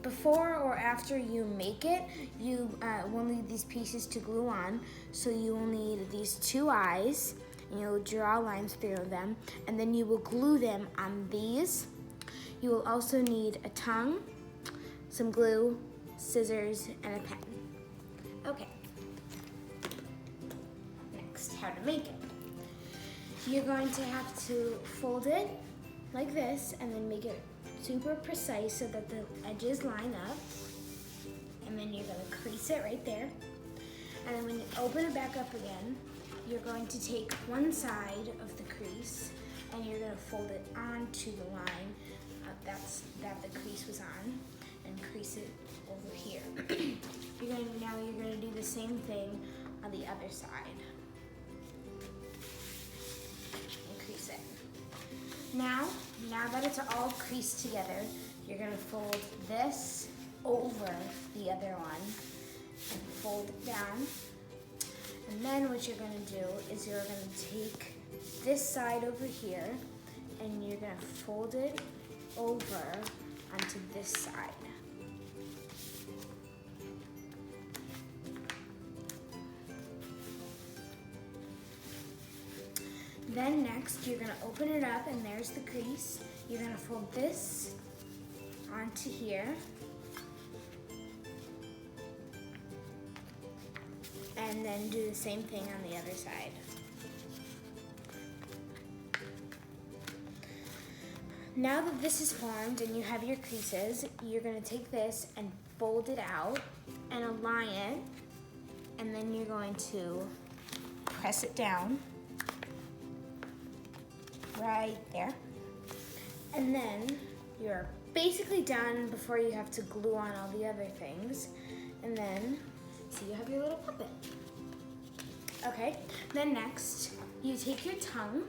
before or after you make it, you will need these pieces to glue on. So you will need these two eyes, and you'll draw lines through them, and then you will glue them on these. You will also need a tongue, some glue, scissors, and a pen. Okay. Next, how to make it. You're going to have to fold it like this and then make it super precise so that the edges line up. And then you're going to crease it right there. And then when you open it back up again, you're going to take one side of the crease and you're going to fold it onto the line that the crease was on, and crease it over here. Now you're going to do the same thing on the other side. And crease it. Now that it's all creased together, you're going to fold this over the other one and fold it down. And then what you're going to do is you're going to take this side over here and you're going to fold it over onto this side. Then next, you're going to open it up and there's the crease. You're going to fold this onto here. And then do the same thing on the other side. Now that this is formed and you have your creases, you're going to take this and fold it out and align it, and then you're going to press it down right there. And then you're basically done before you have to glue on all the other things. And then, so you have your little puppet. Okay, then next, you take your tongue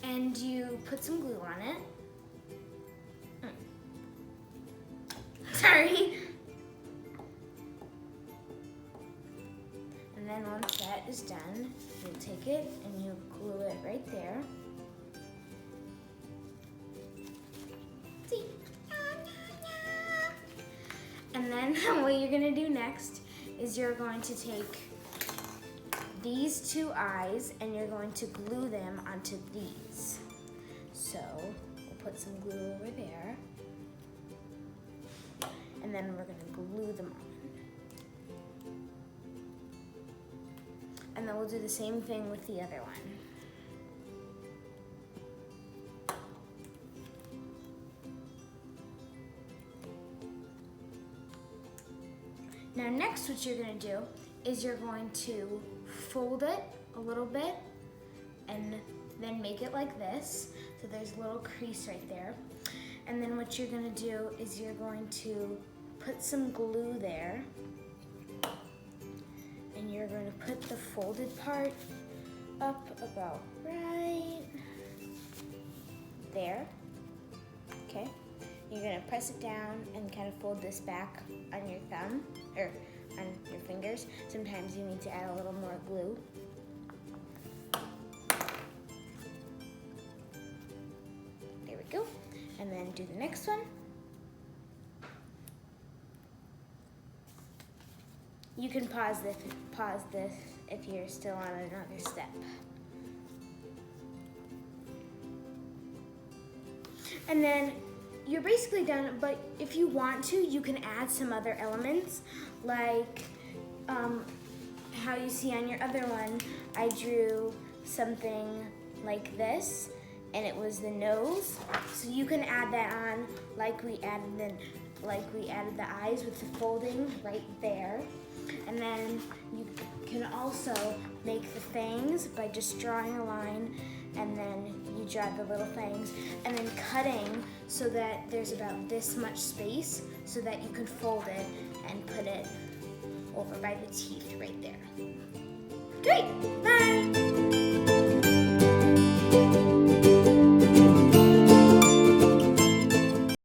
and you put some glue on it. Sorry. And then once that is done, you take it and you glue it right there. See? And then what you're gonna do next is you're going to take these two eyes and you're going to glue them onto these. So we'll put some glue over there. And then we're going to glue them on. And then we'll do the same thing with the other one. Now next what you're going to do is you're going to fold it a little bit and then make it like this. So there's a little crease right there. And then what you're going to do is you're going to put some glue there, and you're going to put the folded part up about right there. Okay, you're going to press it down and kind of fold this back on your thumb or on your fingers. Sometimes you need to add a little more glue. There we go. And then do the next one. You can pause this if you're still on another step. And then you're basically done, but if you want to, you can add some other elements, like how you see on your other one, I drew something like this, and it was the nose. So you can add that on like we added the eyes with the folding right there. And then you can also make the fangs by just drawing a line, and then you draw the little fangs, and then cutting so that there's about this much space so that you can fold it and put it over by the teeth right there. Great, bye!